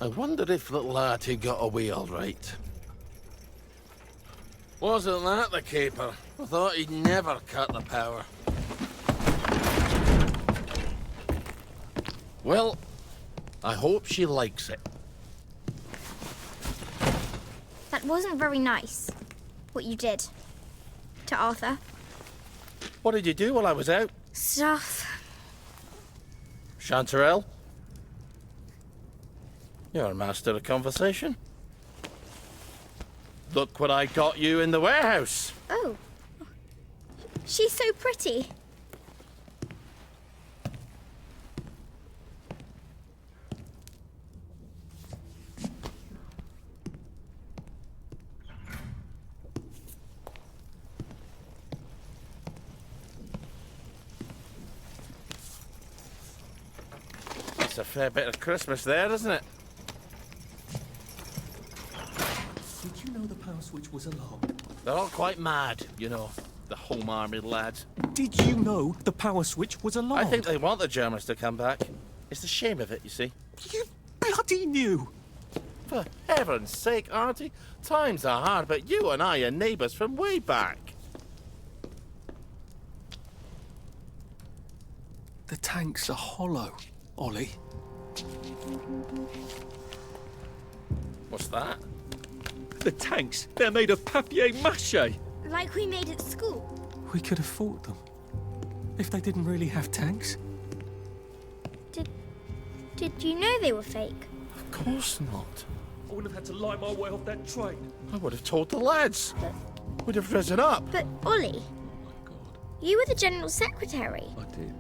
I wonder if little Artie got away all right. Wasn't that the caper? I thought he'd never cut the power. Well, I hope she likes it. That wasn't very nice, what you did to Arthur. What did you do while I was out? Stuff. Chanterelle? You're a master of conversation. Look what I got you in the warehouse. Oh. She's so pretty. It's a fair bit of Christmas there, isn't it? Did you know the power switch was alarmed? They're all quite mad, you know, the Home Army lads. Did you know the power switch was alarmed? I think they want the Germans to come back. It's the shame of it, you see. You bloody knew! For heaven's sake, Auntie, times are hard, but you and I are neighbours from way back. The tanks are hollow, Ollie. What's that? The tanks, they're made of papier-mâché. Like we made at school. We could have fought them. If they didn't really have tanks. Did you know they were fake? Of course not. I wouldn't have had to lie my way off that train. I would have told the lads. Would have risen up. But, Ollie, Oh my God, you were the General Secretary. I did.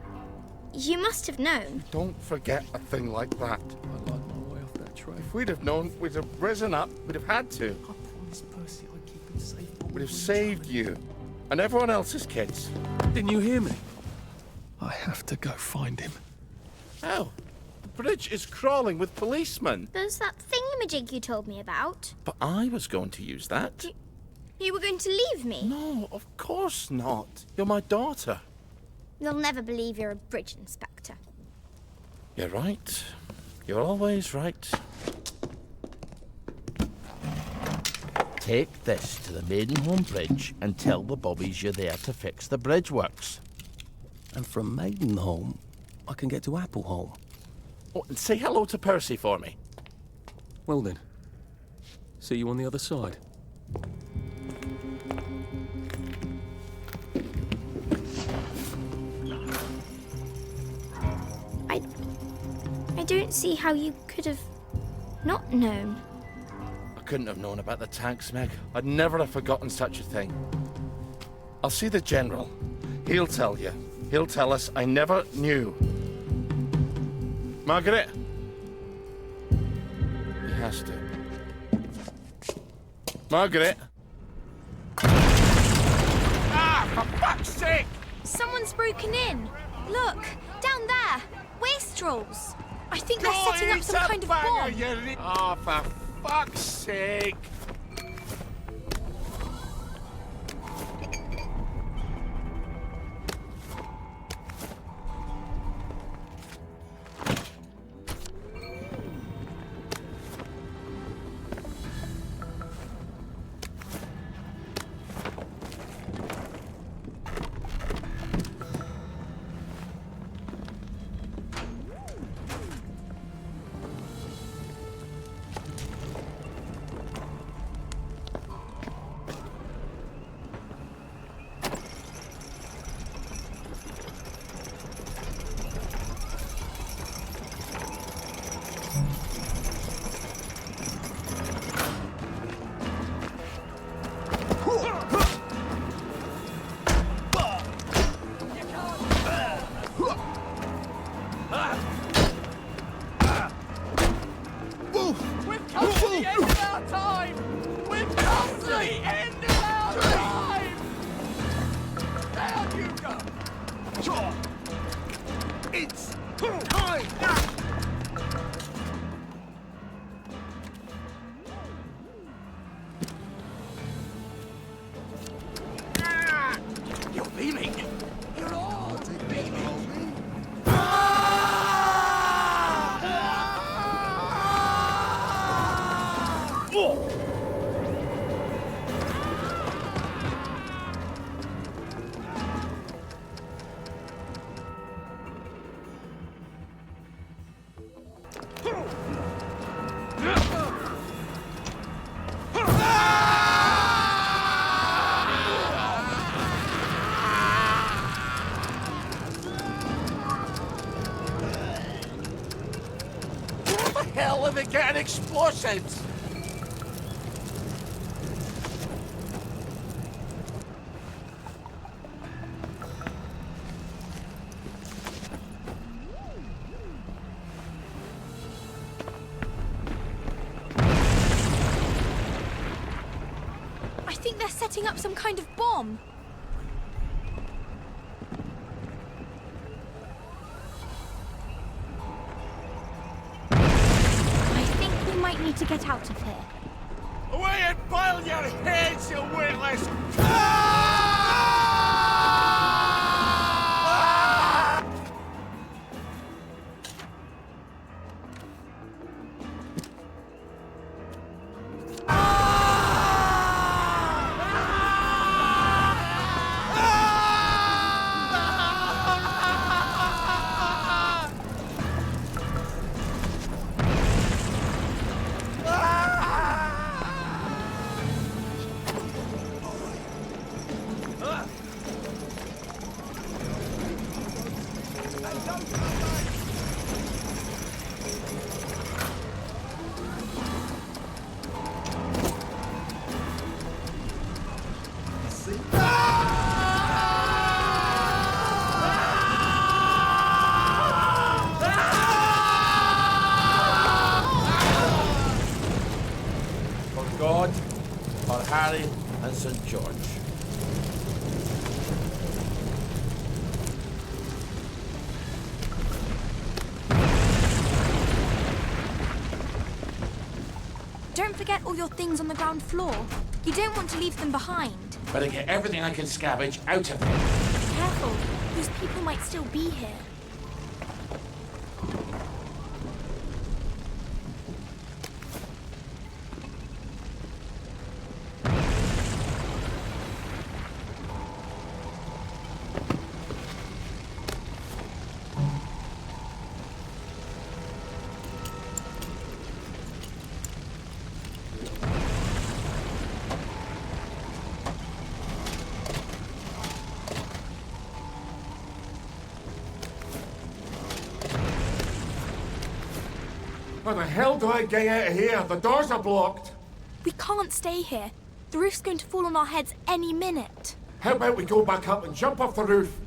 You must have known. Don't forget a thing like that. I lied my way off that train. If we'd have known, we'd have risen up. We'd have had to. I promised Percy I'd keep him safe. We'd have saved you. And everyone else's kids. Didn't you hear me? I have to go find him. How? The bridge is crawling with policemen. There's that thingamajig you told me about. But I was going to use that. You were going to leave me. No, of course not. You're my daughter. They'll never believe you're a bridge inspector. You're right. You're always right. Take this to the Maidenholm Bridge and tell the bobbies you're there to fix the bridge works. And from Maidenholm, I can get to Appleholm. Oh, and say hello to Percy for me. Well then, see you on the other side. I don't see how you could have not known. I couldn't have known about the tanks, Meg. I'd never have forgotten such a thing. I'll see the General. He'll tell you. He'll tell us I never knew. Margaret? He has to. Margaret? Ah, for fuck's sake! Someone's broken in. Look, down there. Wastrels. I think they're setting up some kind of bomb. Oh, for fuck's sake! hell are they getting explosives? I think they're setting up some kind of bomb. I think we might need to get out of here. Away and pile your heads, you witless! God, for Harry and St. George. Don't forget all your things on the ground floor. You don't want to leave them behind. Better get everything I can scavenge out of here. Careful, those people might still be here. How the hell do I get out of here? The doors are blocked. We can't stay here. The roof's going to fall on our heads any minute. How about we go back up and jump off the roof?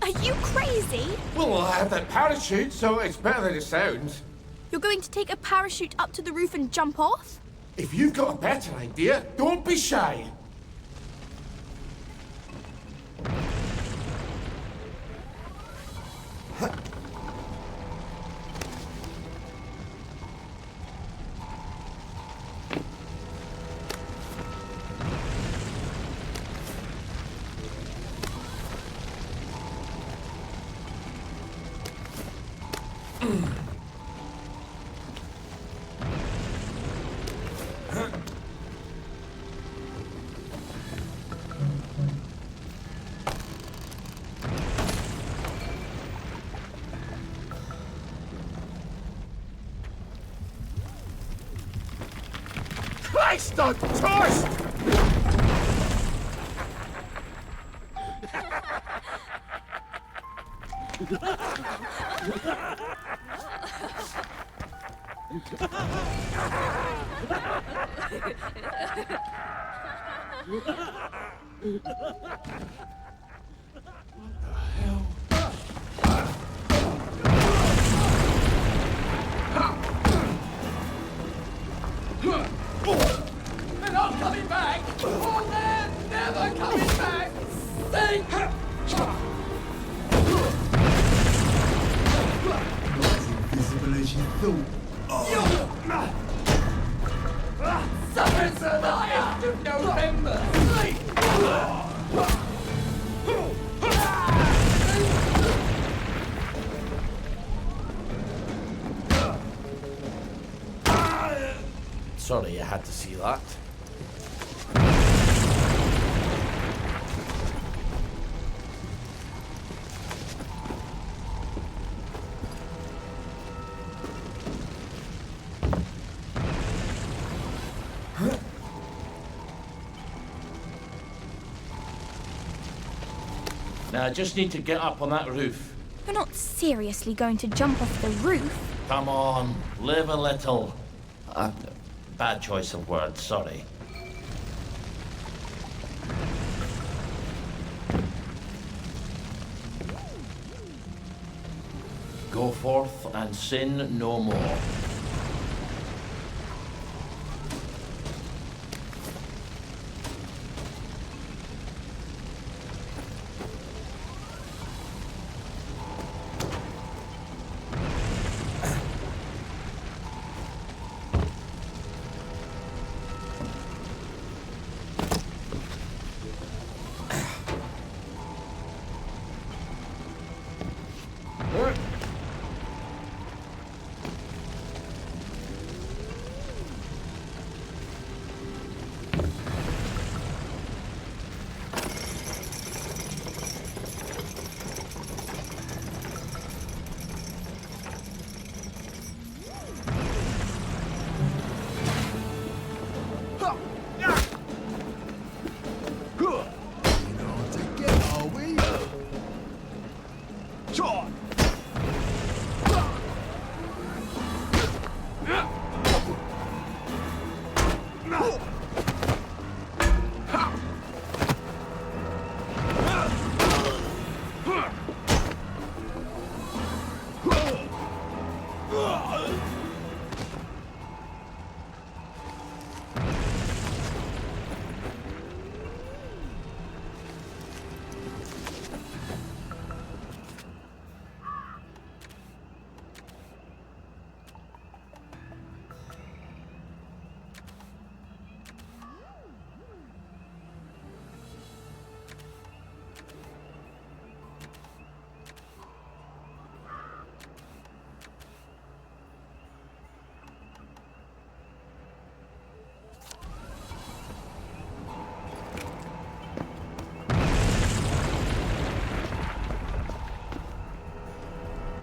Are you crazy? Well, I have that parachute, so it's better than it sounds. You're going to take a parachute up to the roof and jump off? If you've got a better idea, don't be shy. Christ on toast! They're not coming back! Oh, they're never coming back! Think! Not as invisible as you thought. Summer's the 8th of November! Sorry, you had to see that. Now I just need to get up on that roof. You're not seriously going to jump off the roof? Come on, live a little. Bad choice of words, sorry. Go forth and sin no more.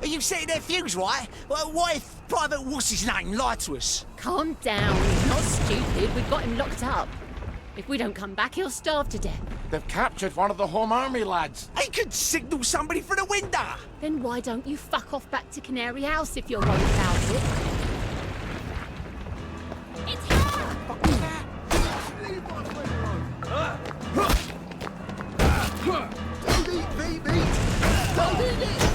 You setting their fuse, right? Well, what if Private What's-His-Name lied to us? Calm down. He's not stupid. We've got him locked up. If we don't come back, he'll starve to death. They've captured one of the Home Army lads. He could signal somebody through the window. Then why don't you fuck off back to Canary House if you're worried about it? It's her! Don't eat meat, meat! Don't eat it!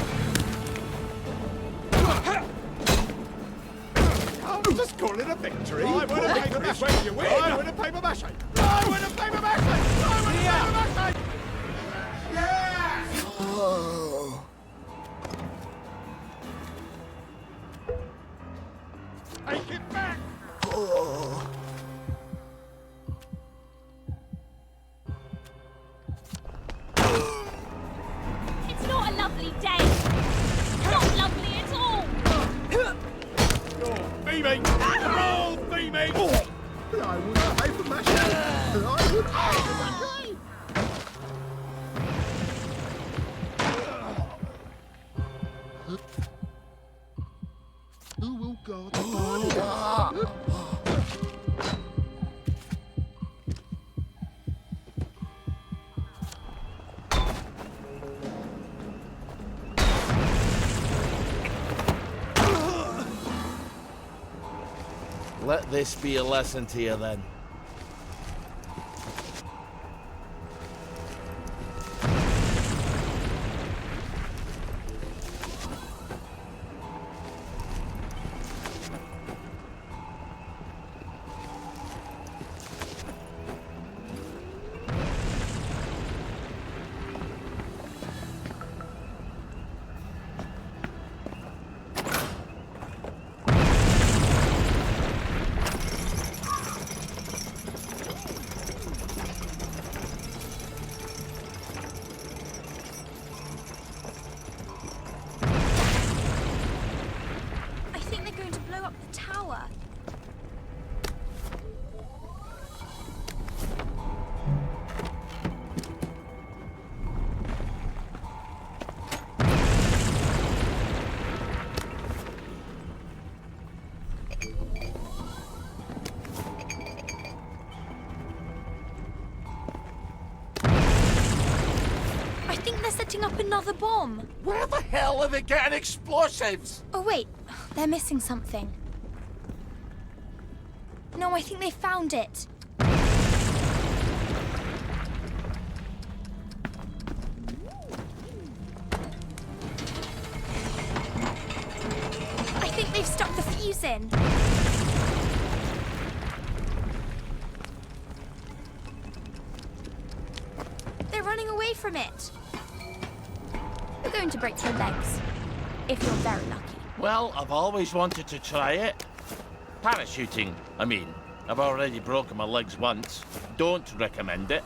I'm just calling it a victory. I win a paper mache. When you win, I win a paper mache. I win a paper mache. I win a paper mache. Yes! Oh. Take it back. Oh. It's not a lovely day. Not lovely at all. Beaming! Roll, beaming! I would have paper mache. I would have paper mache. Who will guard the body? Let this be a lesson to you then. setting up another bomb. Where the hell are they getting explosives? Oh, wait. They're missing something. No, I think they found it. I think they've stuck the fuse in. They're running away from it. You're going to break your legs, if you're very lucky. Well, I've always wanted to try it. Parachuting, I mean. I've already broken my legs once. Don't recommend it.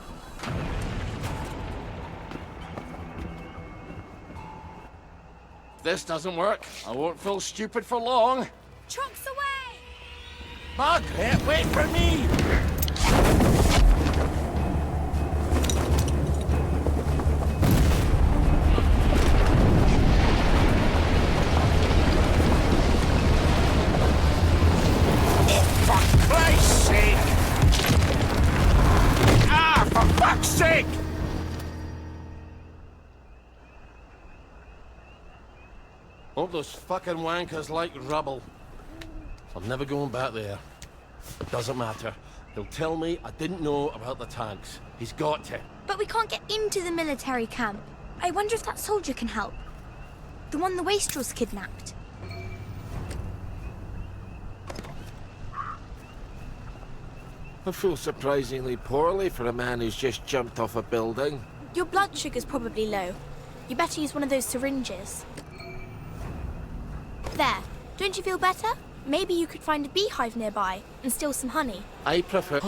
If this doesn't work, I won't feel stupid for long. Trucks away! Margaret, wait for me! Sake! Hope those fucking wankers like rubble. I'm never going back there. It doesn't matter. He'll tell me I didn't know about the tanks. He's got to. But we can't get into the military camp. I wonder if that soldier can help. The one the wastrels kidnapped. I feel surprisingly poorly for a man who's just jumped off a building. Your blood sugar's probably low. You better use one of those syringes. There. Don't you feel better? Maybe you could find a beehive nearby and steal some honey. I prefer...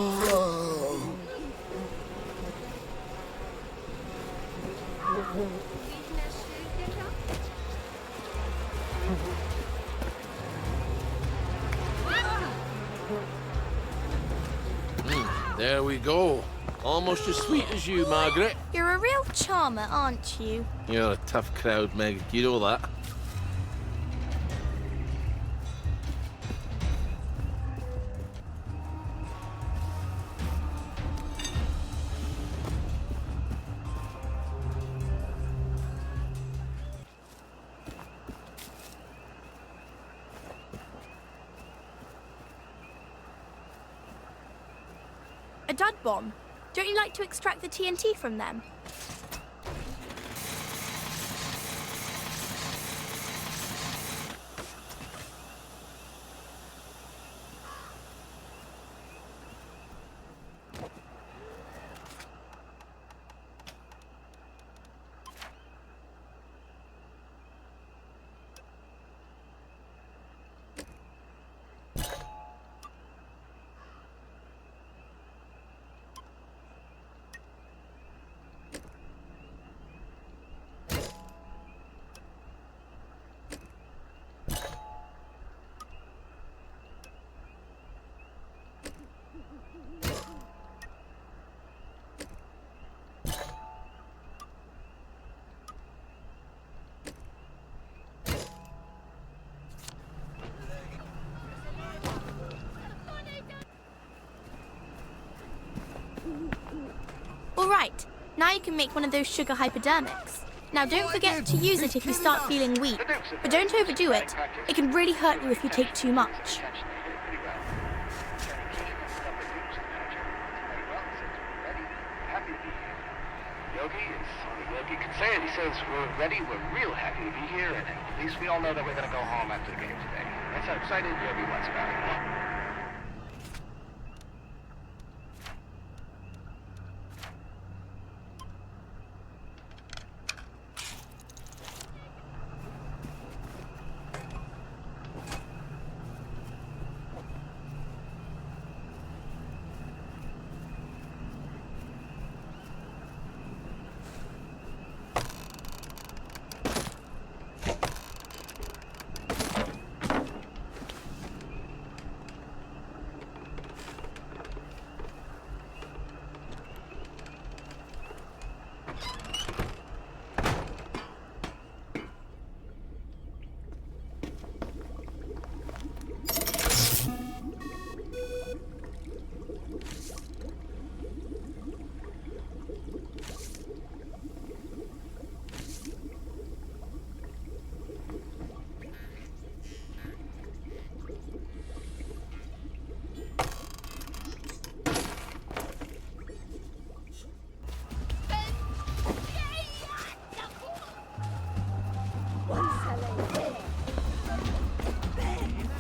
There we go. Almost as sweet as you, Margaret. You're a real charmer, aren't you? You're a tough crowd, Meg. You know that. A dud bomb? Don't you like to extract the TNT from them? All right, now you can make one of those sugar hypodermics. Now don't forget to use it if you start feeling weak, but don't overdo it. It can really hurt you if you take too much. Yogi can say it. He says, we're ready, we're real happy to be here, and at least we all know that we're going to go home after the game today. That's how excited Yogi was about it.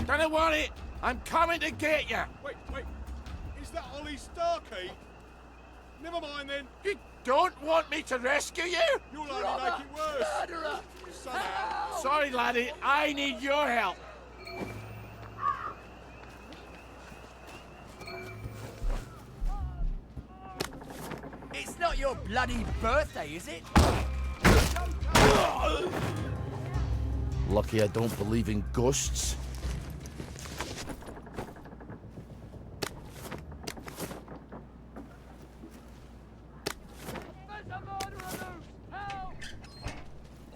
Don't worry, I'm coming to get you. Wait. Is that Ollie Starkey? Never mind then. You don't want me to rescue you? You'll only make it worse. Somehow. Sorry, laddie, I need your help. It's not your bloody birthday, is it? Lucky I don't believe in ghosts.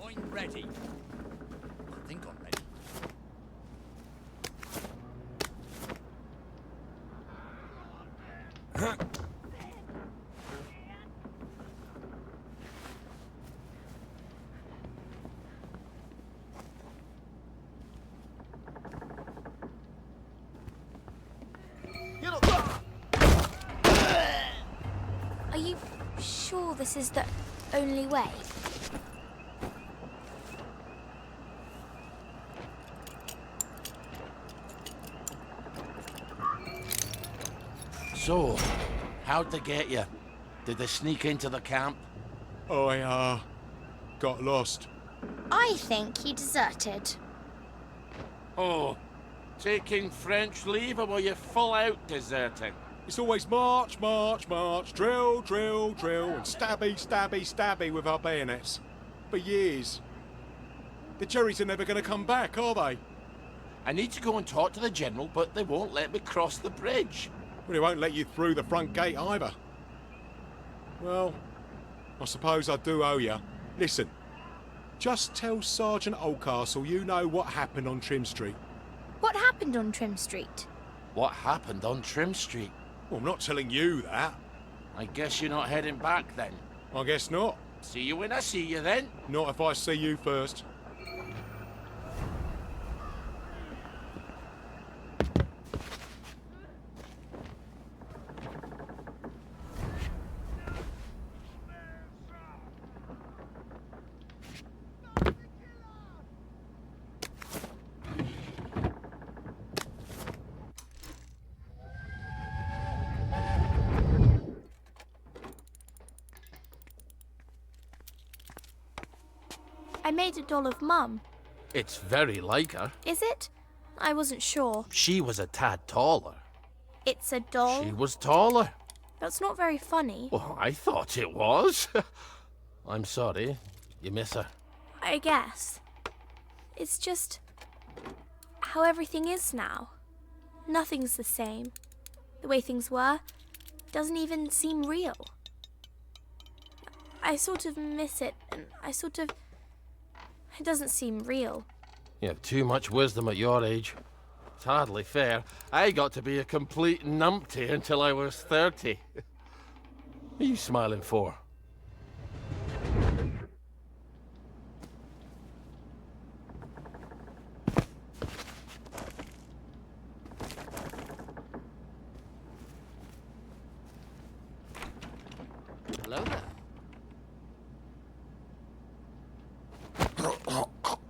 I'm ready. I think I'm ready. Are you sure this is the only way? So, how'd they get you? Did they sneak into the camp? I got lost. I think he deserted. Oh, taking French leave, or were you full out deserting? It's always march, drill, and stabby with our bayonets. For years. The Jerrys are never going to come back, are they? I need to go and talk to the General, but they won't let me cross the bridge. Well, they won't let you through the front gate either. Well, I suppose I do owe you. Listen, just tell Sergeant Oldcastle you know what happened on Trim Street. What happened on Trim Street? What happened on Trim Street? Well, I'm not telling you that. I guess you're not heading back then. I guess not. See you when I see you then. Not if I see you first. I made a doll of Mum. It's very like her. Is it? I wasn't sure. She was a tad taller. It's a doll? She was taller. That's not very funny. Well, I thought it was. I'm sorry. You miss her. I guess. It's just how everything is now. Nothing's the same. The way things were doesn't even seem real. I sort of miss it, and it doesn't seem real. You have too much wisdom at your age. It's hardly fair. I got to be a complete numpty until I was 30. What are you smiling for? Hello there.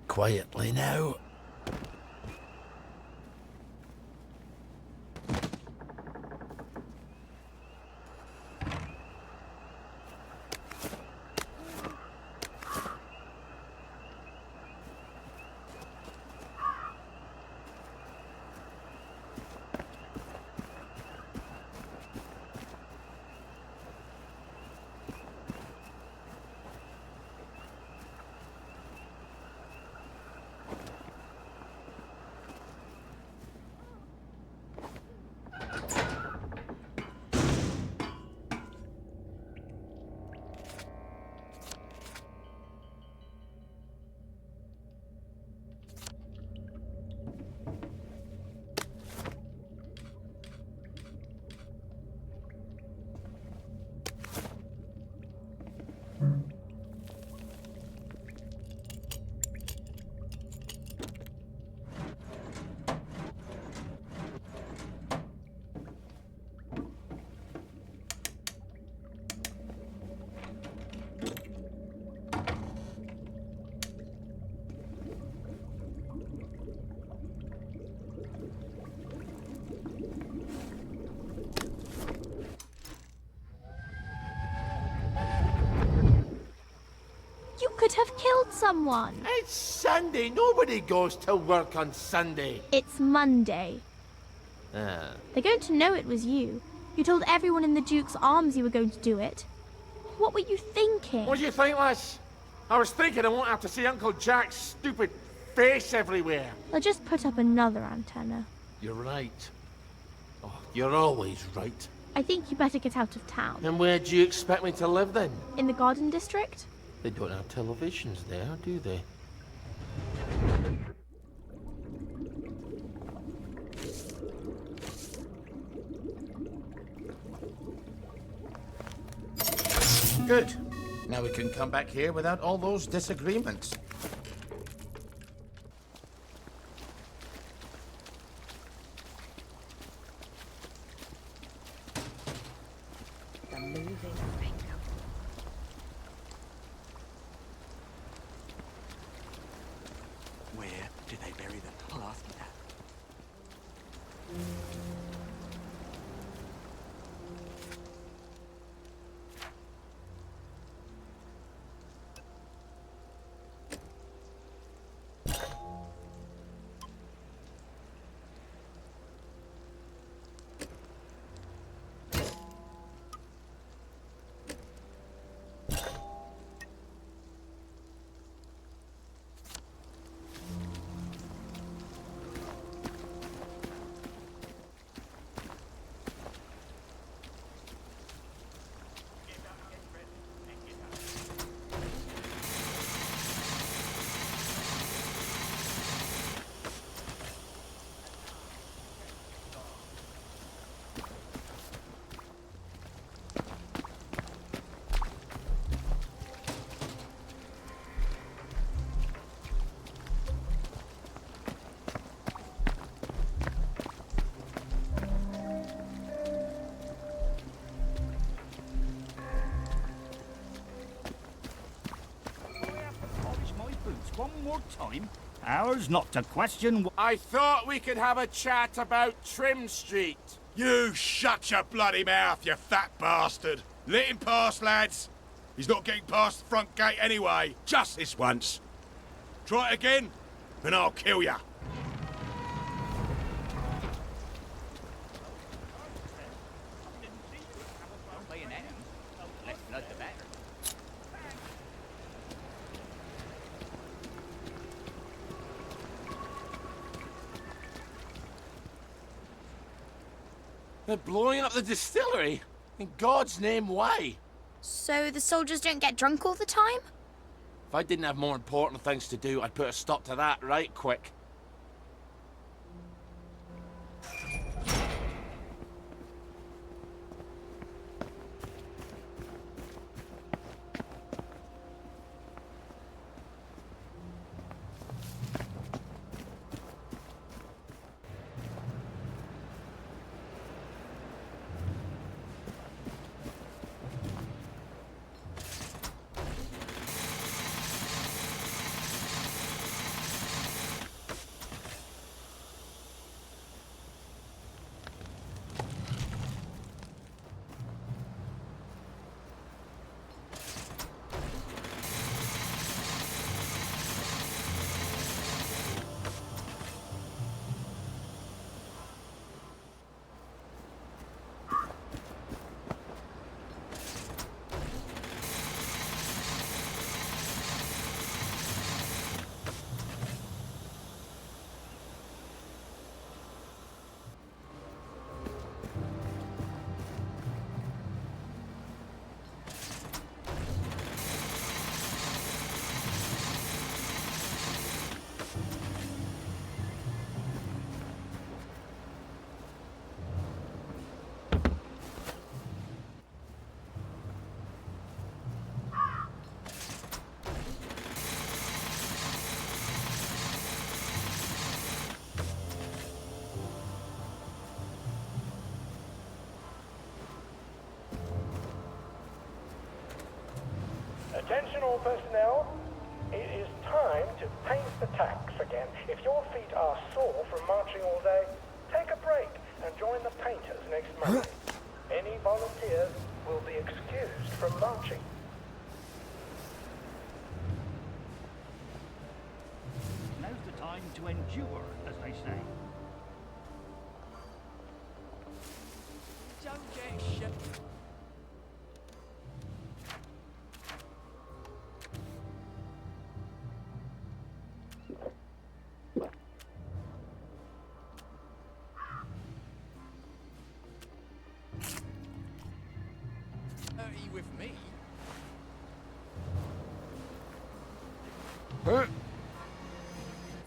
Quietly now. could have killed someone. It's Sunday. Nobody goes to work on Sunday. It's Monday. Ah. They're going to know it was you. You told everyone in the Duke's Arms you were going to do it. What were you thinking? What do you think, lass? I was thinking I won't have to see Uncle Jack's stupid face everywhere. They'll just put up another antenna. You're right. Oh, you're always right. I think you better get out of town. And where do you expect me to live then? In the Garden District? They don't have televisions there, do they? Good. Now we can come back here without all those disagreements. The moving finger. Where did they bury them? I'll ask you that. One more time. Ours not to question. I thought we could have a chat about Trim Street. You shut your bloody mouth, you fat bastard. Let him pass, lads. He's not getting past the front gate anyway. Just this once. Try it again, and I'll kill ya. They're blowing up the distillery? In God's name, why? So the soldiers don't get drunk all the time? If I didn't have more important things to do, I'd put a stop to that right quick. Attention all personnel, it is time to paint the tacks again. If your feet are sore from marching all day, take a break and join the painters next Monday. Any volunteers will be excused from marching. to endure, as they say. Don't get shit. With me?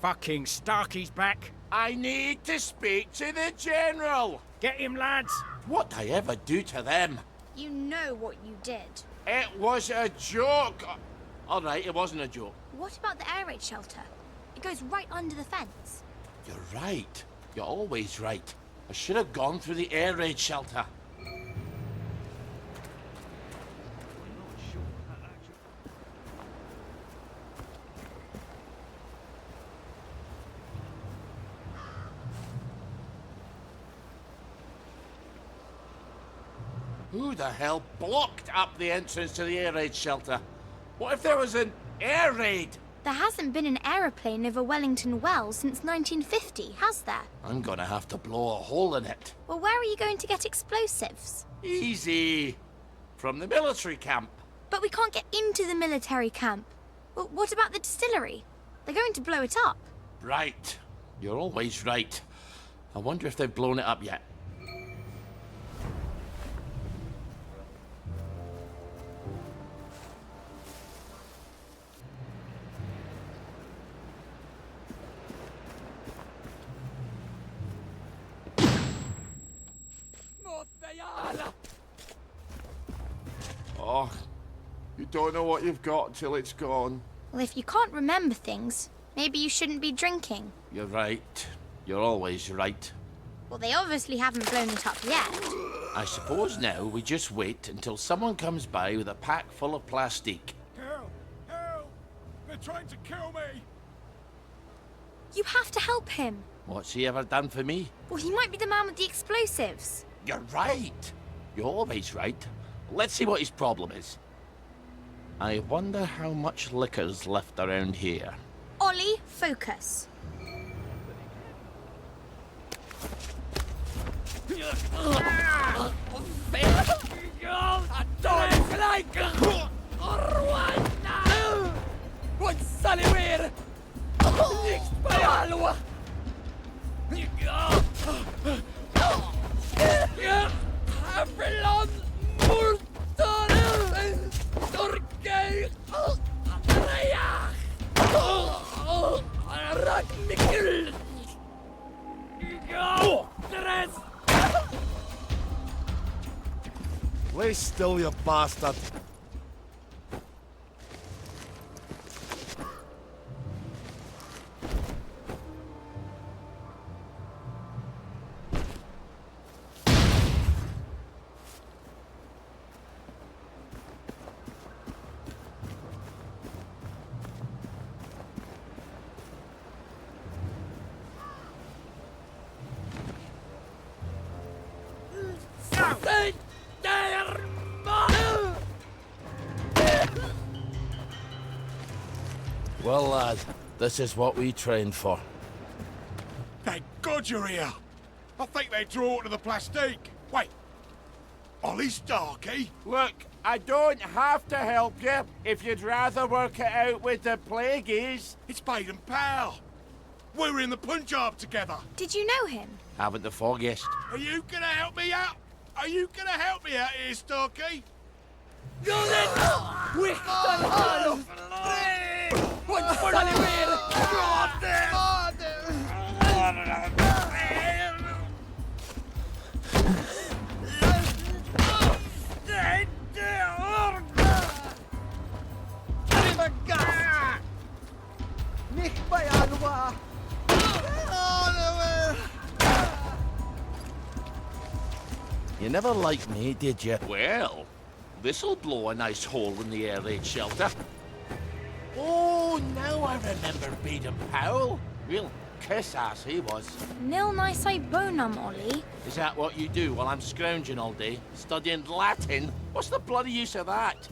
Fucking Starkey's back. I need to speak to the General. Get him, lads. What'd I ever do to them? You know what you did. It was a joke. All right, it wasn't a joke. What about the air raid shelter? It goes right under the fence. You're right. You're always right. I should have gone through the air raid shelter. Who the hell blocked up the entrance to the air raid shelter? What if there was an air raid? There hasn't been an aeroplane over Wellington Wells since 1950, has there? I'm gonna have to blow a hole in it. Well, where are you going to get explosives? Easy. From the military camp. But we can't get into the military camp. Well, what about the distillery? They're going to blow it up. Right. You're always right. I wonder if they've blown it up yet. Oh, you don't know what you've got till it's gone. Well, if you can't remember things, maybe you shouldn't be drinking. You're right. You're always right. Well, they obviously haven't blown it up yet. I suppose now we just wait until someone comes by with a pack full of plastic. Help! Help! They're trying to kill me! You have to help him. What's he ever done for me? Well, he might be the man with the explosives. You're right. You're always right. Let's see what his problem is. I wonder how much liquor's left around here. Ollie, focus. Lay still, you bastard. Well, lad, this is what we trained for. Thank God you're here. I think they draw to the plastique. Wait. Ollie Starkey? Look, I don't have to help you if you'd rather work it out with the plagueies. It's Baden Powell. We were in the Punjab together. Did you know him? Haven't the foggiest. Are you gonna help me out? Are you gonna help me out here, Starkey? You never liked me, did you? Well, this'll blow a nice hole in the air raid shelter. Oh, now I remember Baden Powell. Real kiss-ass he was. Nil nisi bonum, Ollie. Is that what you do while I'm scrounging all day? Studying Latin? What's the bloody use of that?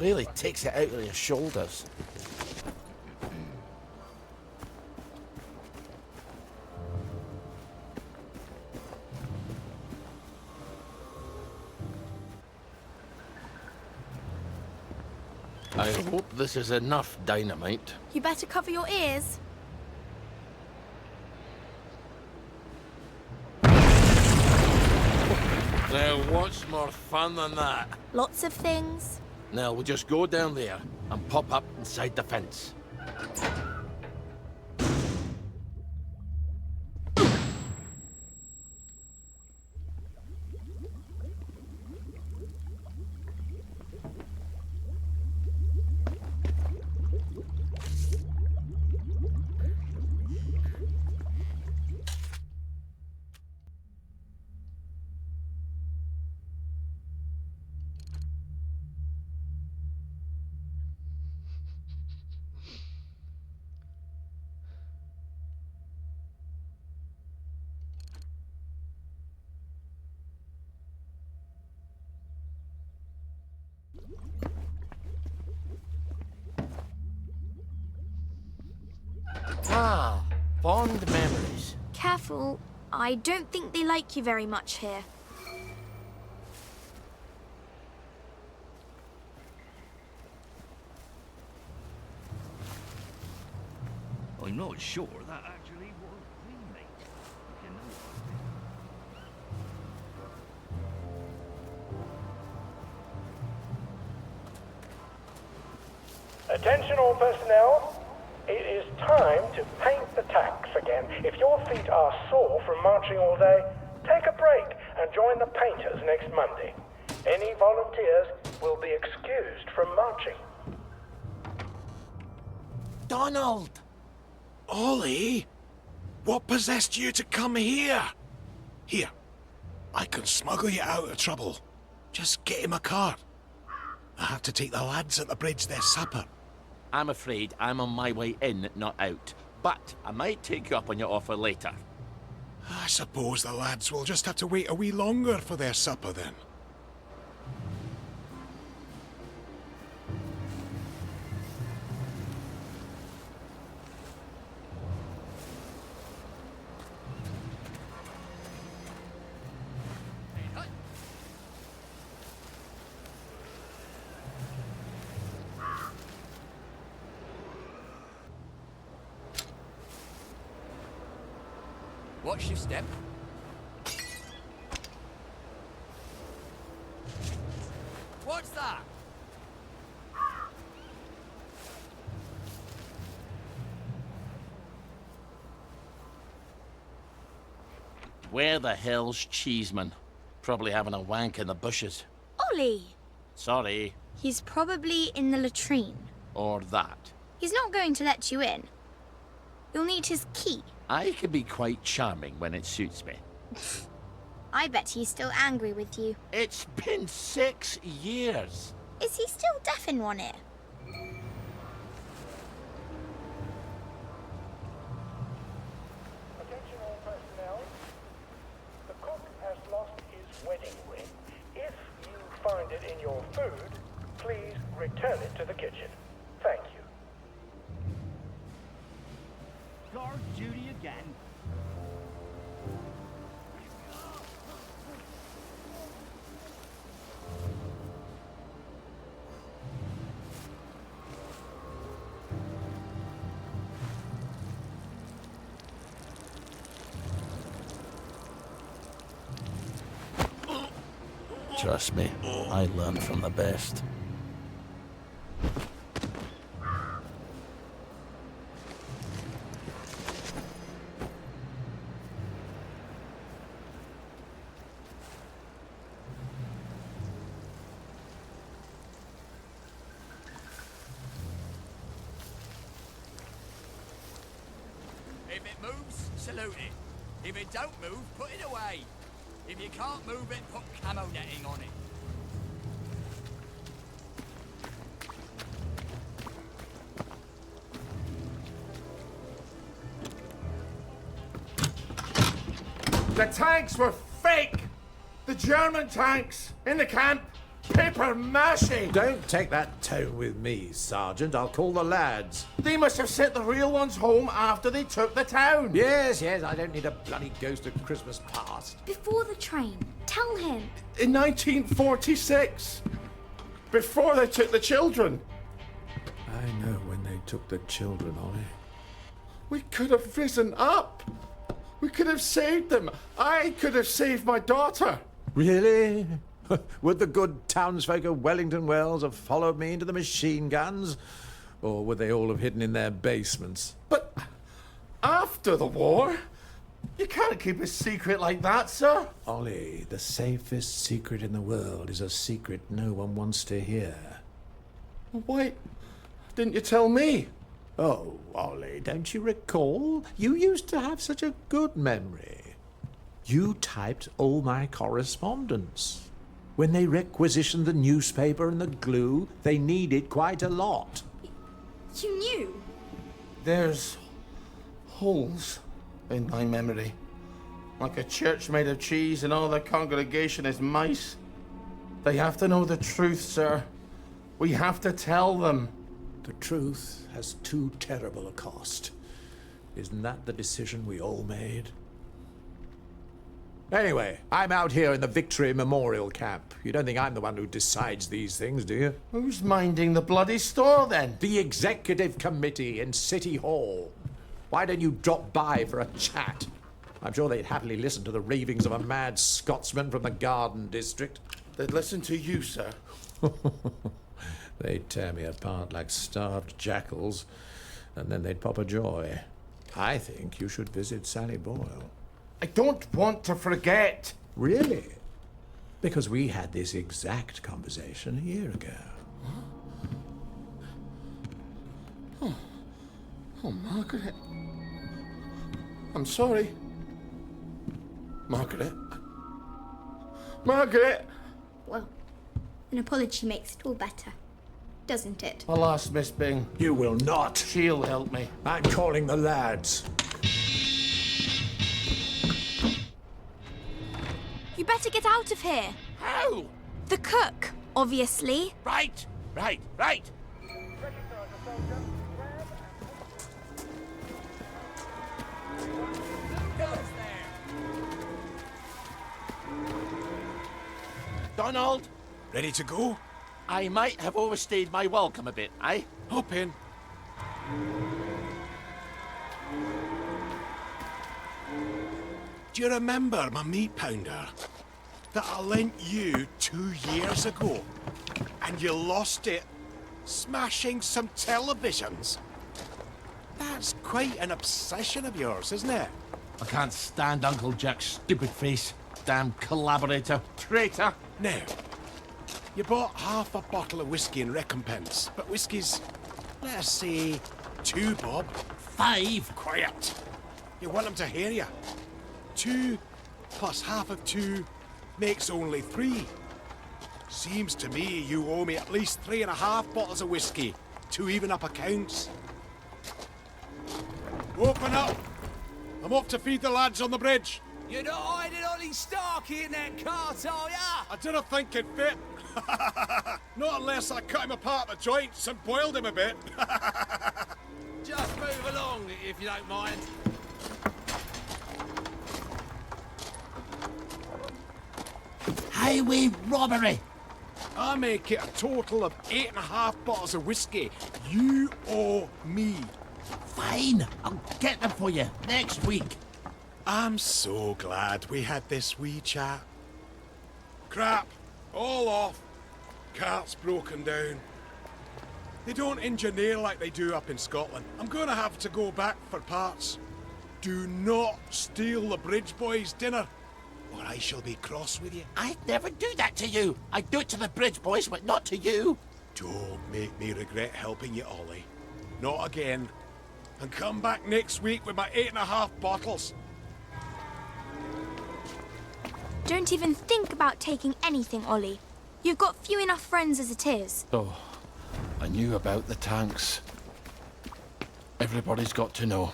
Really takes it out of your shoulders. I hope this is enough dynamite. You better cover your ears. Now, what's more fun than that? Lots of things. Now, we'll just go down there and pop up inside the fence. Ah, fond memories. Careful. I don't think they like you very much here. I'm not sure that actually was remake. If you know what I mean. Attention all personnel. It is time to paint the tacks again. If your feet are sore from marching all day, take a break and join the painters next Monday. Any volunteers will be excused from marching. Donald! Ollie, what possessed you to come here? Here, I can smuggle you out of trouble. Just get in my car. I have to take the lads at the bridge their supper. I'm afraid I'm on my way in, not out. But I might take you up on your offer later. I suppose the lads will just have to wait a wee longer for their supper then. Watch your step. What's that? Where the hell's Cheeseman? Probably having a wank in the bushes. Ollie! Sorry. He's probably in the latrine. Or that. He's not going to let you in. You'll need his key. I can be quite charming when it suits me. I bet he's still angry with you. It's been 6 years. Is he still deaf in one ear? Attention all personnel. The cook has lost his wedding ring. If you find it in your food, please return it to the kitchen. Thank you. Guard duty again. Trust me, I learn from the best. If it moves, salute it. If it don't move, put it away. If you can't move it, put camo netting on it. The tanks were fake! The German tanks in the camp. Paper mache! Don't take that tone with me, Sergeant. I'll call the lads. They must have sent the real ones home after they took the town. Yes, I don't need a bloody ghost of Christmas past. Before the train. Tell him. In 1946. Before they took the children. I know when they took the children, Ollie. We could have risen up. We could have saved them. I could have saved my daughter. Really? Would the good townsfolk of Wellington Wells have followed me into the machine guns? Or would they all have hidden in their basements? But after the war, you can't keep a secret like that, sir. Ollie, the safest secret in the world is a secret no one wants to hear. Why didn't you tell me? Oh, Ollie, don't you recall? You used to have such a good memory. You typed all my correspondence. When they requisitioned the newspaper and the glue, they needed quite a lot. You knew? There's holes in my memory. Like a church made of cheese and all the congregation is mice. They have to know the truth, sir. We have to tell them. The truth has too terrible a cost. Isn't that the decision we all made? Anyway, I'm out here in the Victory Memorial Camp. You don't think I'm the one who decides these things, do you? Who's minding the bloody store, then? The Executive Committee in City Hall. Why don't you drop by for a chat? I'm sure they'd happily listen to the ravings of a mad Scotsman from the Garden District. They'd listen to you, sir. They'd tear me apart like starved jackals, and then they'd pop a joy. I think you should visit Sally Boyle. I don't want to forget. Really? Because we had this exact conversation a year ago. Oh, Margaret. I'm sorry. Margaret. Margaret! Well, an apology makes it all better, doesn't it? I'll ask Miss Bing. You will not. She'll help me. I'm calling the lads. You better get out of here. How? The cook, obviously. Right. Donald? Ready to go? I might have overstayed my welcome a bit, eh? Hop in. Do you remember my meat pounder that I lent you 2 years ago? And you lost it smashing some televisions? That's quite an obsession of yours, isn't it? I can't stand Uncle Jack's stupid face. Damn collaborator. Traitor. Now, you bought half a bottle of whiskey in recompense, but whiskey's, let us say, 2 bob. 5. Quiet. You want them to hear you. 2 plus half of 2 makes only 3. Seems to me you owe me at least 3.5 bottles of whiskey to even up accounts. Open up! I'm off to feed the lads on the bridge. You're not hiding Ollie Starkey in that cart, are ya? I didn't think it fit. Not unless I cut him apart at the joints and boiled him a bit. Just move along, if you don't mind. Highway robbery. I make it a total of 8.5 bottles of whiskey. You owe me. Fine. I'll get them for you next week. I'm so glad we had this wee chat. Crap. All off. Cart's broken down. They don't engineer like they do up in Scotland. I'm going to have to go back for parts. Do not steal the Bridge Boys' dinner, or I shall be cross with you. I'd never do that to you. I'd do it to the Bridge Boys, but not to you. Don't make me regret helping you, Ollie. Not again. And come back next week with my 8.5 bottles. Don't even think about taking anything, Ollie. You've got few enough friends as it is. Oh, I knew about the tanks. Everybody's got to know.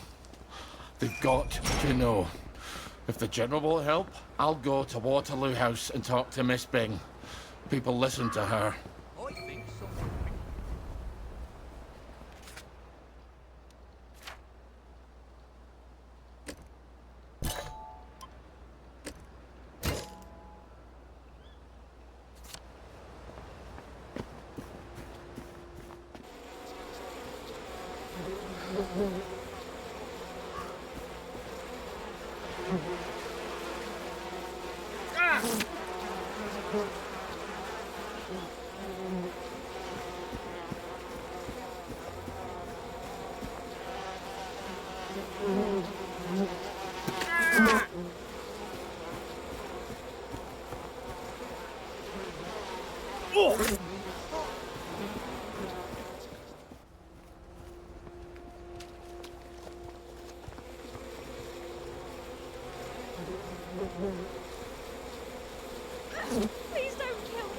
They've got to know. If the General will help, I'll go to Waterloo House and talk to Miss Bing. People listen to her. I think so. Please don't kill me.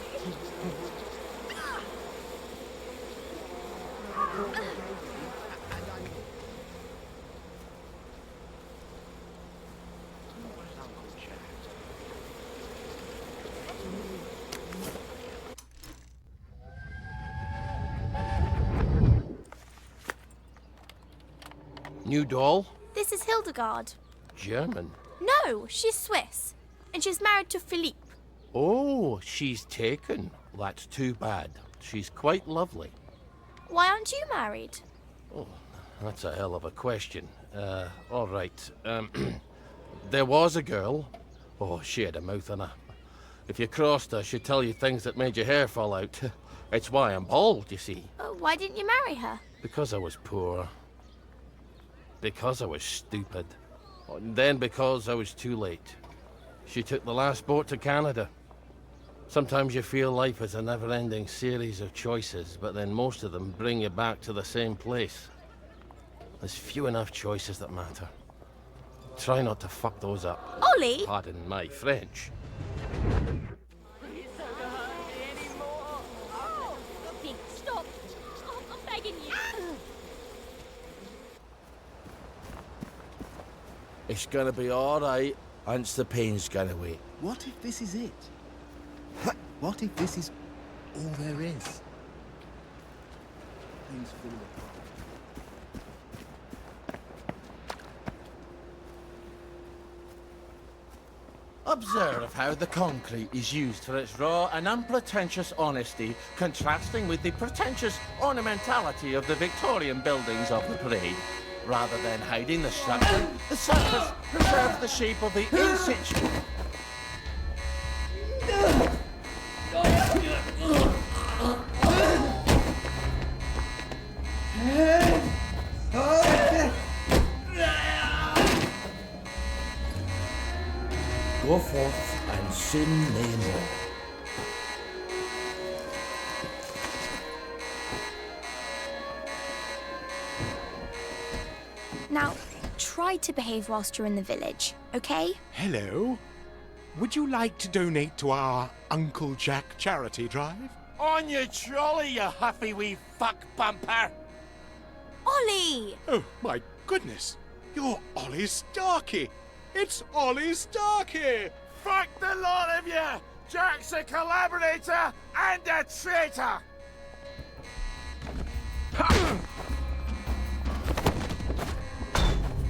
New doll? This is Hildegard. German. No, she's Swiss. And she's married to Philippe. Oh, she's taken. That's too bad. She's quite lovely. Why aren't you married? Oh, that's a hell of a question. All right. There was a girl. Oh, she had a mouth on her. If you crossed her, she'd tell you things that made your hair fall out. It's why I'm bald, you see. Oh, why didn't you marry her? Because I was poor. Because I was stupid. And then because I was too late. She took the last boat to Canada. Sometimes you feel life is a never-ending series of choices, but then most of them bring you back to the same place. There's few enough choices that matter. Try not to fuck those up. Olli! Pardon my French. Please don't hurt me anymore. Oh, look, stop. Oh, I'm begging you. It's gonna be all right once the pain's gone away. What if this is it? What if this is all there is? Things fall apart. Observe how the concrete is used for its raw and unpretentious honesty, contrasting with the pretentious ornamentality of the Victorian buildings of the parade. Rather than hiding the structure, the surface preserves the shape of the in-situ. Go forth and sin no more. Now, try to behave whilst you're in the village, okay? Hello. Would you like to donate to our Uncle Jack charity drive? On your trolley, you huffy wee fuck bumper! Olli! Oh, my goodness. You're Ollie Starkey. It's Ollie Starkey. Fuck the lot of you! Jack's a collaborator and a traitor!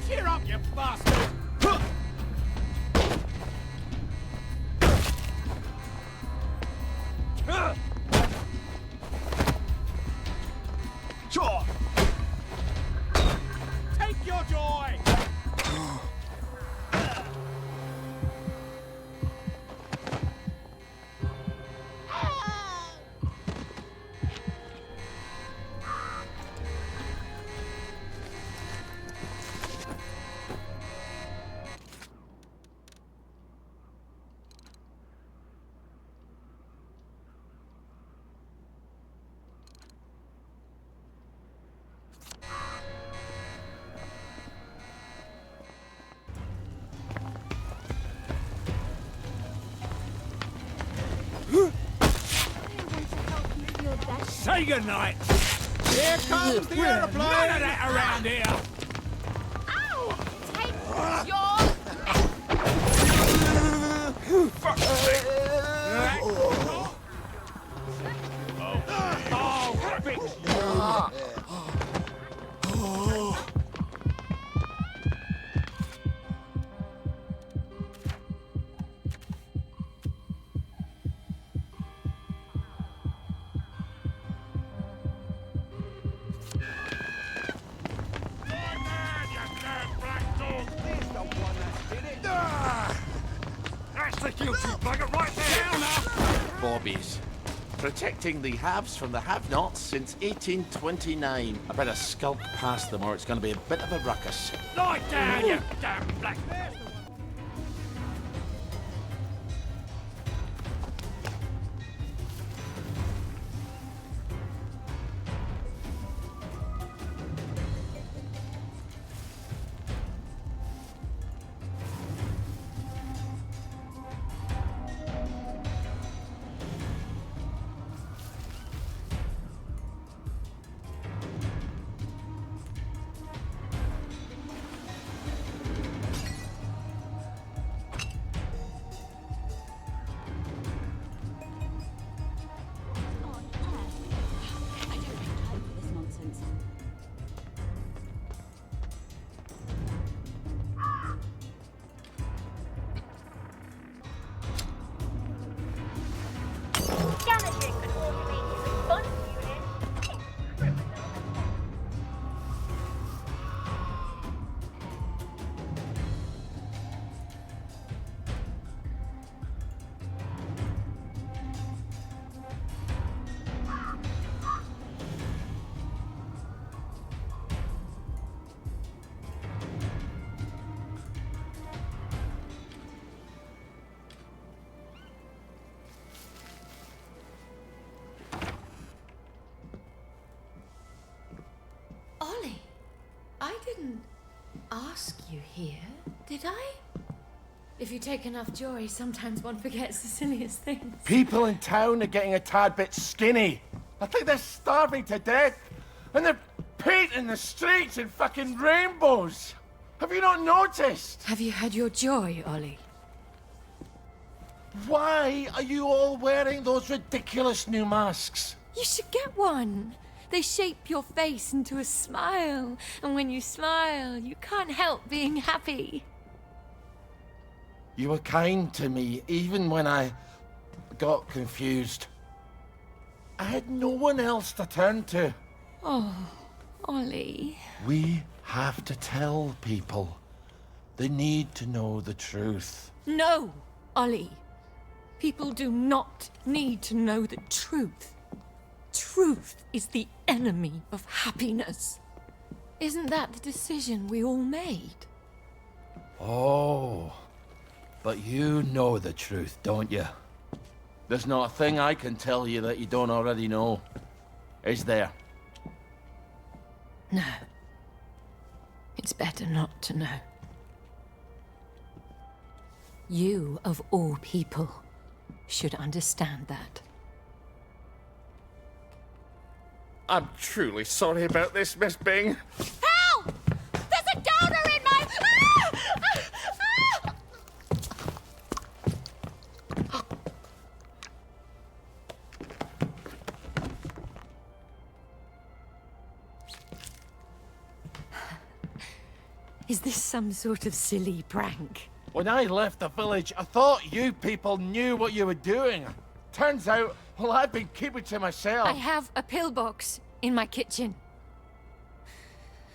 Cheer up, you bastard! Sure. Take your joy! Say goodnight! Here comes the aeroplane! None of that around here! Ow! Take your... Fuck's sake! That's the guilty bugger right there! Down now! Bobbies. Protecting the haves from the have-nots since 1829. I better skulk past them or it's going to be a bit of a ruckus. Lie down, you damn black... Damaging an automated response unit. Ollie, I didn't ask you here, did I? If you take enough joy, sometimes one forgets the silliest things. People in town are getting a tad bit skinny. I think they're starving to death. And they're painting the streets in fucking rainbows. Have you not noticed? Have you had your joy, Ollie? Why are you all wearing those ridiculous new masks? You should get one. They shape your face into a smile, and when you smile, you can't help being happy. You were kind to me, even when I got confused. I had no one else to turn to. Oh, Ollie. We have to tell people. They need to know the truth. No, Ollie. People do not need to know the truth. Truth is the enemy of happiness. Isn't that the decision we all made? Oh, but you know the truth, don't you? There's not a thing I can tell you that you don't already know. Is there? No. It's better not to know. You, of all people, should understand that. I'm truly sorry about this, Miss Bing. Help! There's a downer in my... Is this some sort of silly prank? When I left the village, I thought you people knew what you were doing. Turns out, well, I've been keeping to myself. I have a pillbox in my kitchen.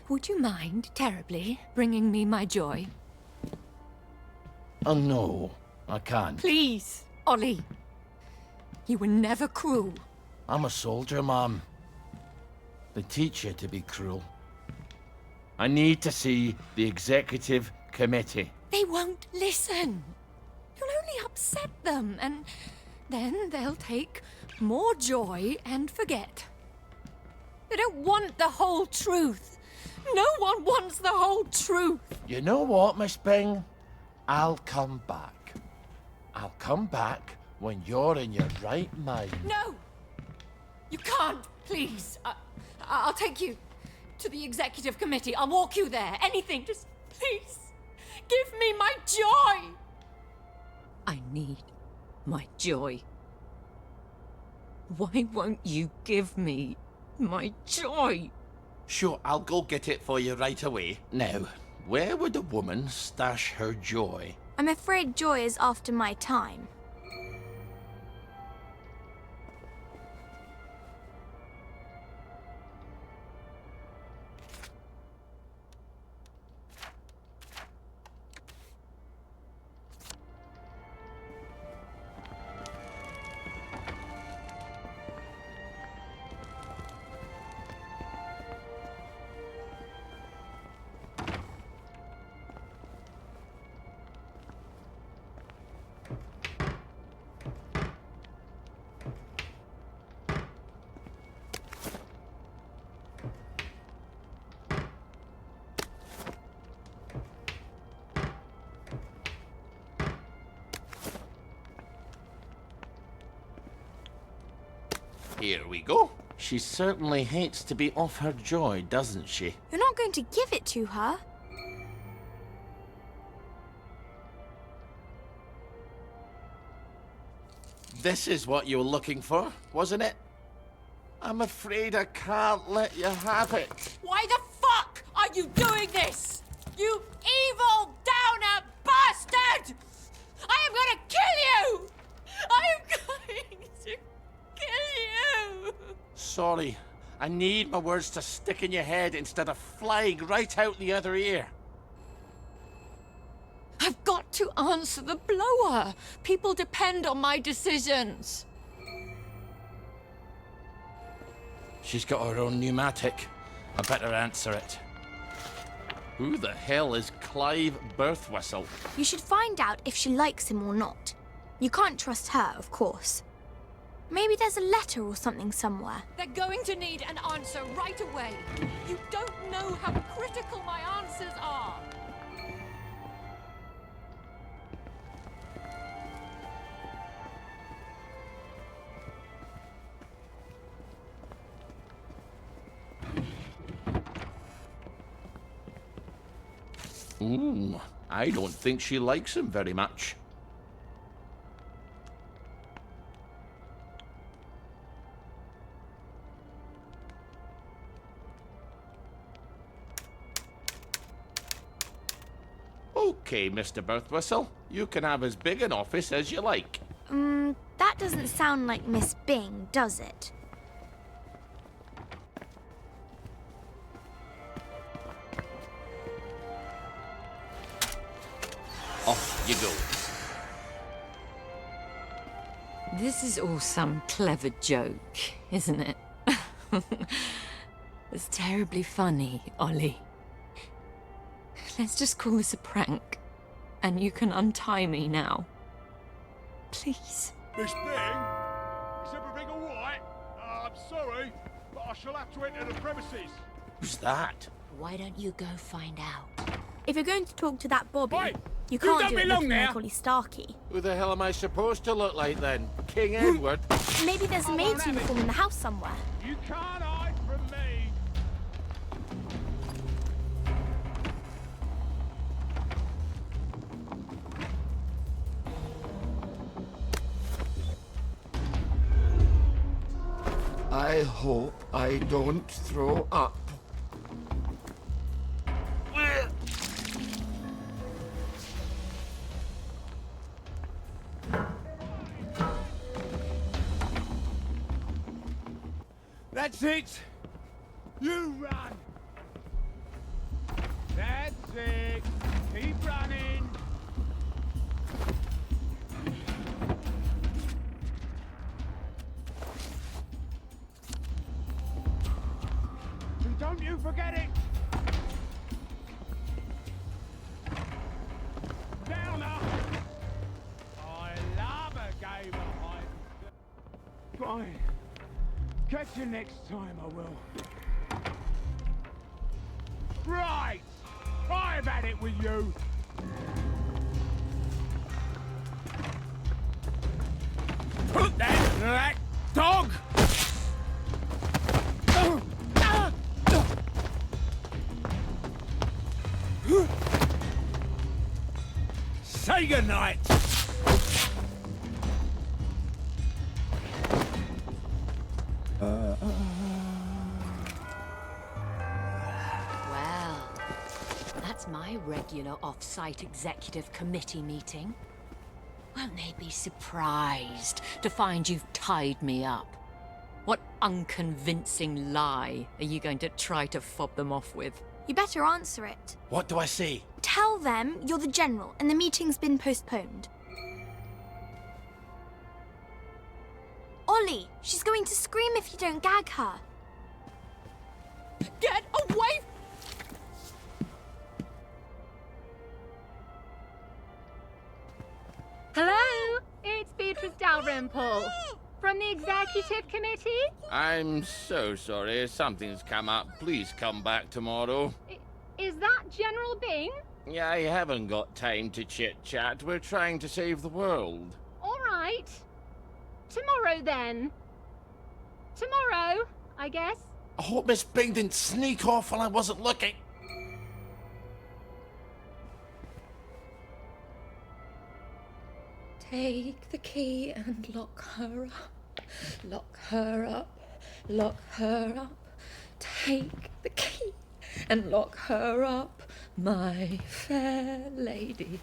Would you mind terribly bringing me my joy? Oh, no, I can't. Please, Ollie. You were never cruel. I'm a soldier, Mom. They teach you to be cruel. I need to see the executive committee. They won't listen. You'll only upset them, and then they'll take more joy and forget. They don't want the whole truth. No one wants the whole truth. You know what, Miss Bing? I'll come back. I'll come back when you're in your right mind. No! You can't, please. I'll take you to the executive committee. I'll walk you there. Anything, just please. Give me my joy! I need my joy. Why won't you give me my joy? Sure, I'll go get it for you right away. Now, where would a woman stash her joy? I'm afraid joy is after my time. Here we go. She certainly hates to be off her joy, doesn't she? You're not going to give it to her. This is what you were looking for, wasn't it? I'm afraid I can't let you have it. Why the fuck are you doing this? You evil downer bastard! I am gonna kill you! I am going to kill you! Sorry, I need my words to stick in your head instead of flying right out the other ear. I've got to answer the blower. People depend on my decisions. She's got her own pneumatic. I better answer it. Who the hell is Clive Birthwhistle? You should find out if she likes him or not. You can't trust her, of course. Maybe there's a letter or something somewhere. They're going to need an answer right away. You don't know how critical my answers are. Ooh, I don't think she likes him very much. Okay, Mr. Birthwhistle, you can have as big an office as you like. That doesn't sound like Miss Bing, does it? Off you go. This is all some clever joke, isn't it? It's terribly funny, Ollie. Let's just call this a prank, and you can untie me now. Please. Miss Bing? Is everything all right? I'm sorry, but I shall have to enter the premises. Who's that? Why don't you go find out? If you're going to talk to that Bobby, Oi, you can't don't do it belong looking there. like Ollie Starkey. Who the hell am I supposed to look like then? King Edward? Maybe there's a maid's uniform in the house somewhere. You can't hide from me. I hope I don't throw up. That's it. You run. That's it. Keep running. And don't you forget it. Downer. I love a game of hide and seek. Fine. Catch you next time, I will. Right! I've had it with you! Put that dog! Say goodnight! Well, that's my regular off-site executive committee meeting. Won't they be surprised to find you've tied me up? What unconvincing lie are you going to try to fob them off with? You better answer it. What do I say? Tell them you're the general and the meeting's been postponed. Ollie, she's going to scream if you don't gag her. Get away! Hello, it's Beatrice Dalrymple from the Executive Committee. I'm so sorry. Something's come up. Please come back tomorrow. Is that General Bing? Yeah, I haven't got time to chit-chat. We're trying to save the world. All right. Tomorrow then. Tomorrow, I guess. I hope Miss Bing didn't sneak off while I wasn't looking. Take the key and lock her up. Lock her up. Lock her up. Take the key and lock her up, my fair lady.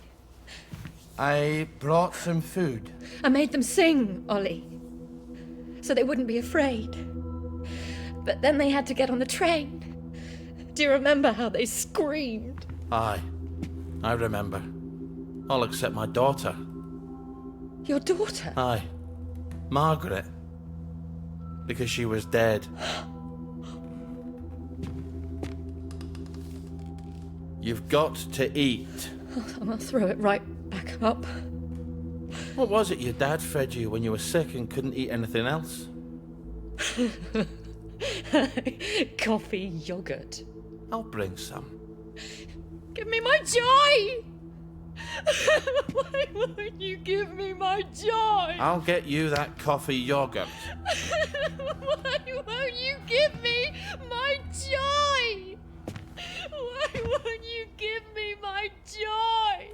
I brought some food. I made them sing, Ollie, so they wouldn't be afraid. But then they had to get on the train. Do you remember how they screamed? Aye, I remember. All except my daughter. Your daughter? Aye, Margaret. Because she was dead. You've got to eat. I'll throw it right back up. What was it your dad fed you when you were sick and couldn't eat anything else? Coffee yogurt. I'll bring some. Give me my joy! Why won't you give me my joy? I'll get you that coffee yogurt. Why won't you give me my joy? Why won't you give me my joy?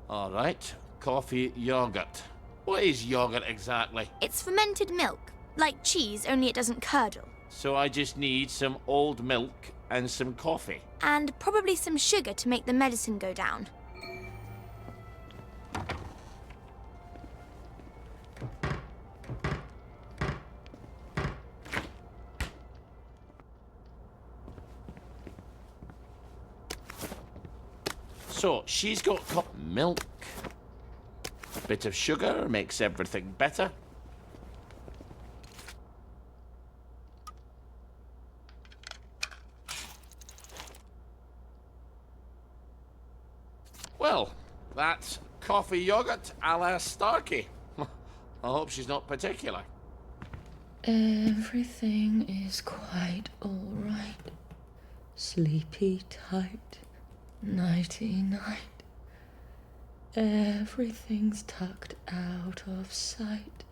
All right, coffee yogurt. What is yogurt exactly? It's fermented milk, like cheese, only it doesn't curdle. So I just need some old milk and some coffee. And probably some sugar to make the medicine go down. So she's got milk. A bit of sugar makes everything better. Well, that's coffee yogurt a la Starkey. I hope she's not particular. Everything is quite all right. Sleepy tight, nighty night. Everything's tucked out of sight,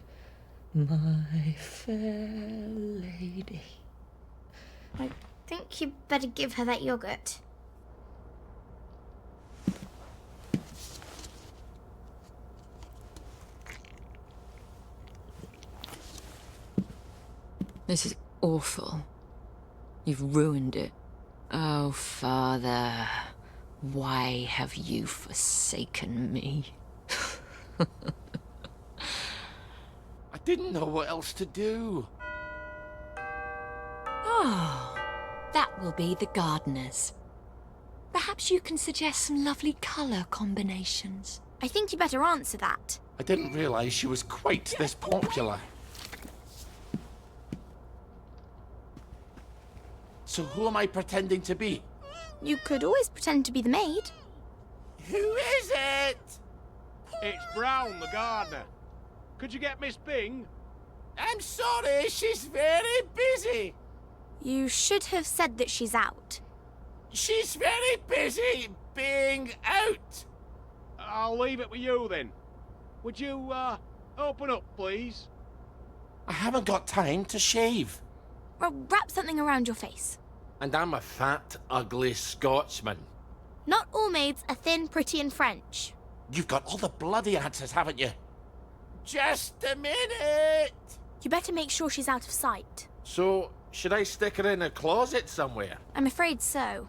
my fair lady. I think you better give her that yogurt. This is awful. You've ruined it. Oh, Father, why have you forsaken me? I didn't know what else to do. Oh, that will be the gardeners. Perhaps you can suggest some lovely colour combinations. I think you better answer that. I didn't realise she was quite this popular. So who am I pretending to be? You could always pretend to be the maid. Who is it? It's Brown, the gardener. Could you get Miss Bing? I'm sorry, she's very busy. You should have said that she's out. She's very busy being out. I'll leave it with you then. Would you, open up, please? I haven't got time to shave. Well, wrap something around your face. And I'm a fat, ugly Scotsman. Not all maids are thin, pretty, and French. You've got all the bloody answers, haven't you? Just a minute! You better make sure she's out of sight. So, should I stick her in a closet somewhere? I'm afraid so.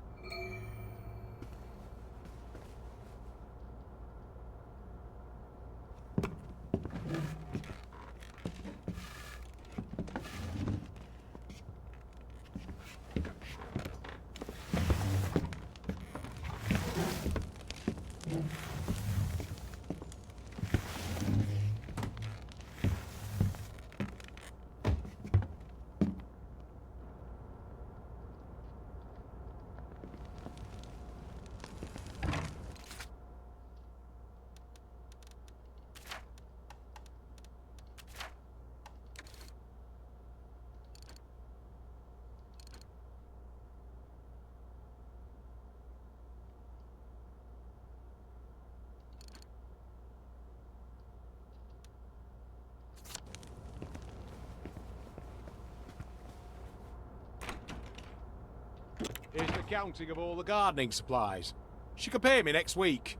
Here's the counting of all the gardening supplies. She can pay me next week.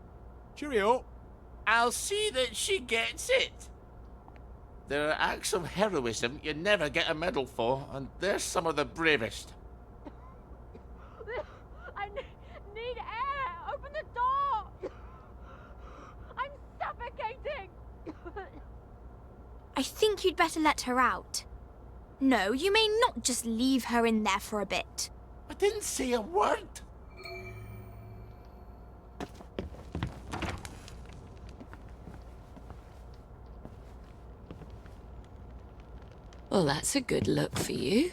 Cheerio. I'll see that she gets it. There are acts of heroism you never get a medal for, and they're some of the bravest. I need air! Open the door! I'm suffocating! I think you'd better let her out. No, you may not just leave her in there for a bit. I didn't say a word. Well, that's a good look for you.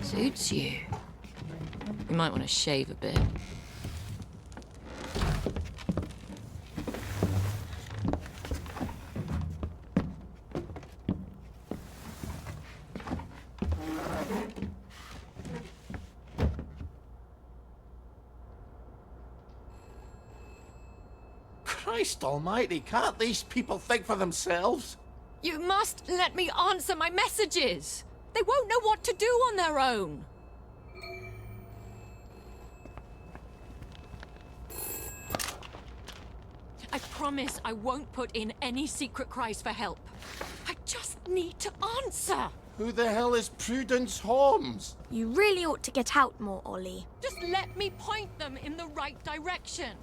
Suits you. You might want to shave a bit. Christ almighty, can't these people think for themselves? You must let me answer my messages. They won't know what to do on their own. I promise I won't put in any secret cries for help. I just need to answer. Who the hell is Prudence Holmes? You really ought to get out more, Ollie. Just let me point them in the right direction.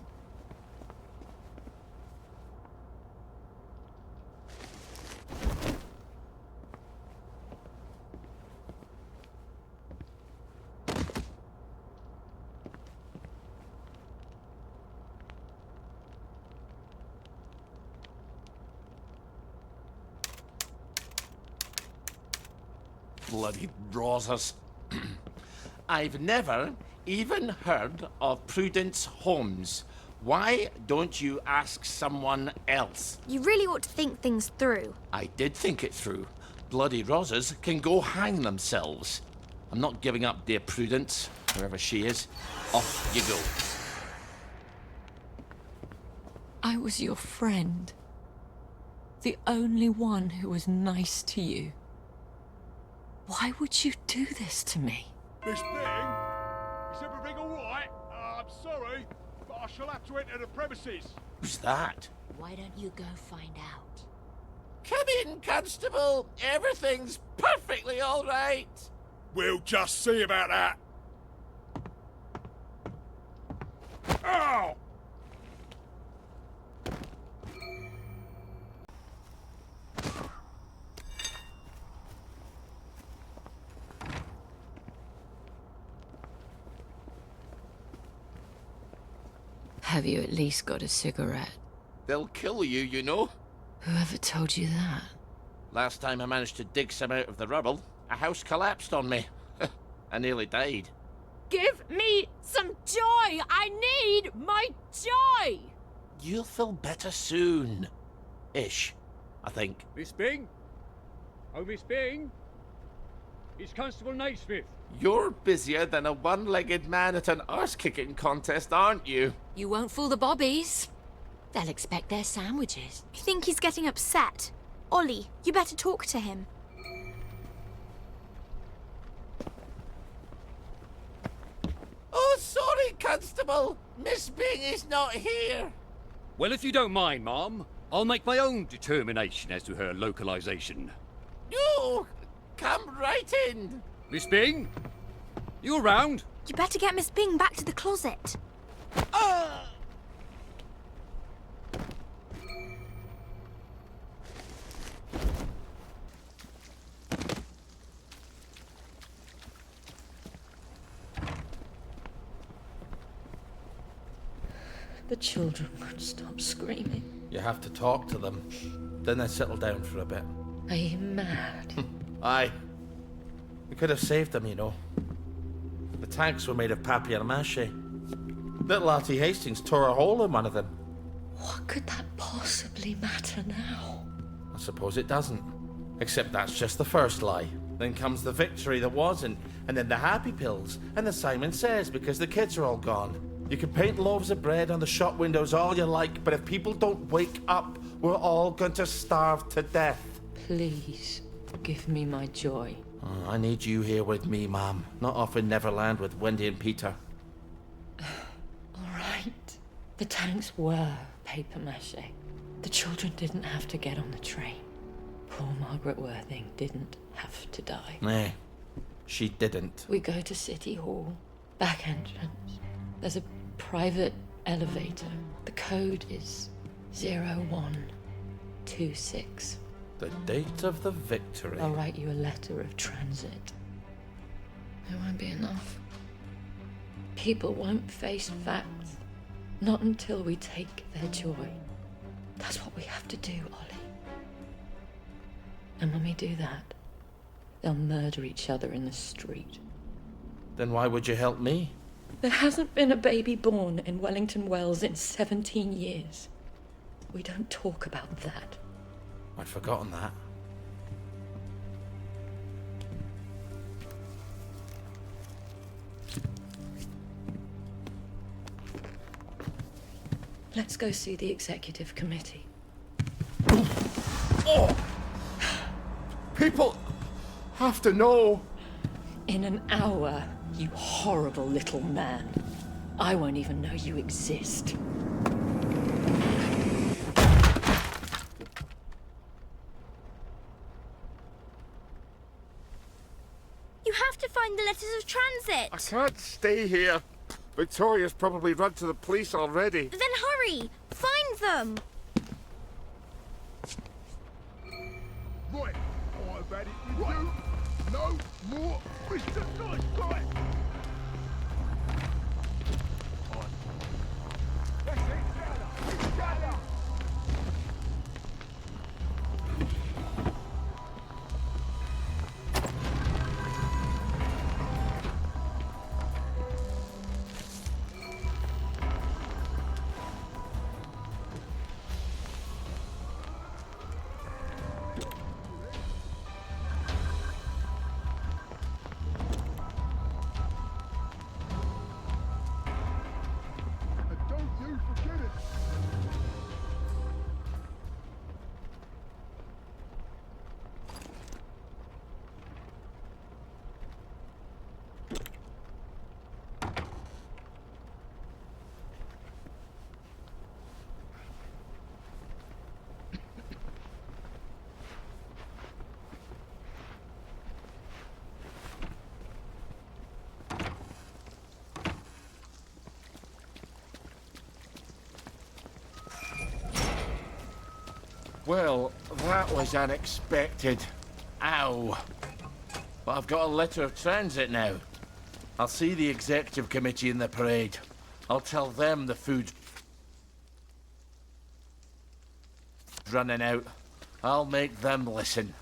Bloody Rosers. I've never even heard of Prudence Holmes. Why don't you ask someone else? You really ought to think things through. I did think it through. Bloody Rosers can go hang themselves. I'm not giving up dear Prudence, wherever she is. Off you go. I was your friend. The only one who was nice to you. Why would you do this to me? Miss Bing, is everything all right? I'm sorry, but I shall have to enter the premises. Who's that? Why don't you go find out? Come in, Constable. Everything's perfectly all right. We'll just see about that. Ow! Have you at least got a cigarette? They'll kill you, you know. Whoever told you that? Last time I managed to dig some out of the rubble, a house collapsed on me. I nearly died. Give me some joy! I need my joy! You'll feel better soon. Ish, I think. Miss Bing? Oh, Miss Bing? It's Constable Naismith. You're busier than a one-legged man at an arse-kicking contest, aren't you? You won't fool the bobbies. They'll expect their sandwiches. I think he's getting upset. Ollie, you better talk to him. Oh, sorry, Constable. Miss Bing is not here. Well, if you don't mind, Mom, I'll make my own determination as to her localization. No, come right in. Miss Bing? You around? You better get Miss Bing back to the closet. The children won't stop screaming. You have to talk to them. Then they settle down for a bit. Are you mad? Aye. We could have saved them, you know. The tanks were made of papier-mâché. Little Artie Hastings tore a hole in one of them. What could that possibly matter now? I suppose it doesn't. Except that's just the first lie. Then comes the victory that wasn't, and then the happy pills, and the Simon Says because the kids are all gone. You can paint loaves of bread on the shop windows all you like, but if people don't wake up, we're all going to starve to death. Please, give me my joy. Oh, I need you here with me, Mom. Not off in Neverland with Wendy and Peter. All right. The tanks were paper mache. The children didn't have to get on the train. Poor Margaret Worthing didn't have to die. Nah, she didn't. We go to City Hall, back entrance. There's a private elevator. The code is 0126. The date of the victory. I'll write you a letter of transit. It won't be enough. People won't face facts. Not until we take their joy. That's what we have to do, Ollie. And when we do that, they'll murder each other in the street. Then why would you help me? There hasn't been a baby born in Wellington Wells in 17 years. We don't talk about that. I'd forgotten that. Let's go see the executive committee. Oh! People have to know. In an hour, you horrible little man. I won't even know you exist. You have to find the letters of transit. I can't stay here. Victoria's probably run to the police already. Then hurry! Find them! Right, I've had it with you. No more Mr. Nice Guy. That's it, gather. Well, that was unexpected. Ow. But I've got a letter of transit now. I'll see the executive committee in the parade. I'll tell them the food's running out. I'll make them listen.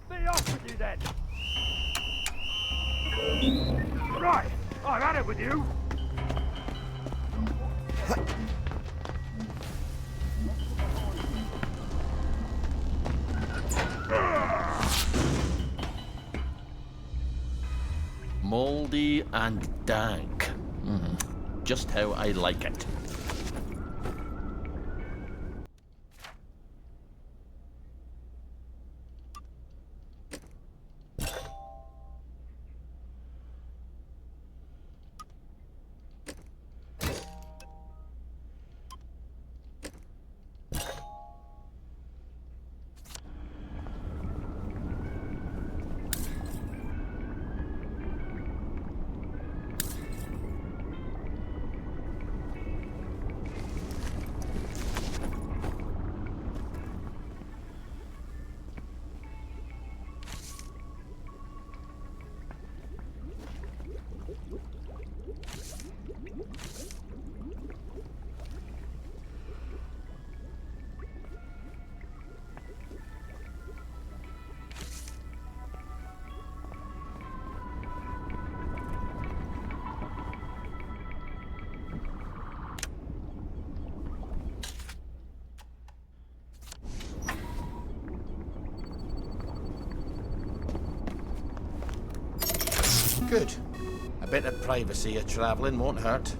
Be off with you then. Right, I've had it with you. Mouldy and dank. Just how I like it. Good. A bit of privacy of travelling won't hurt.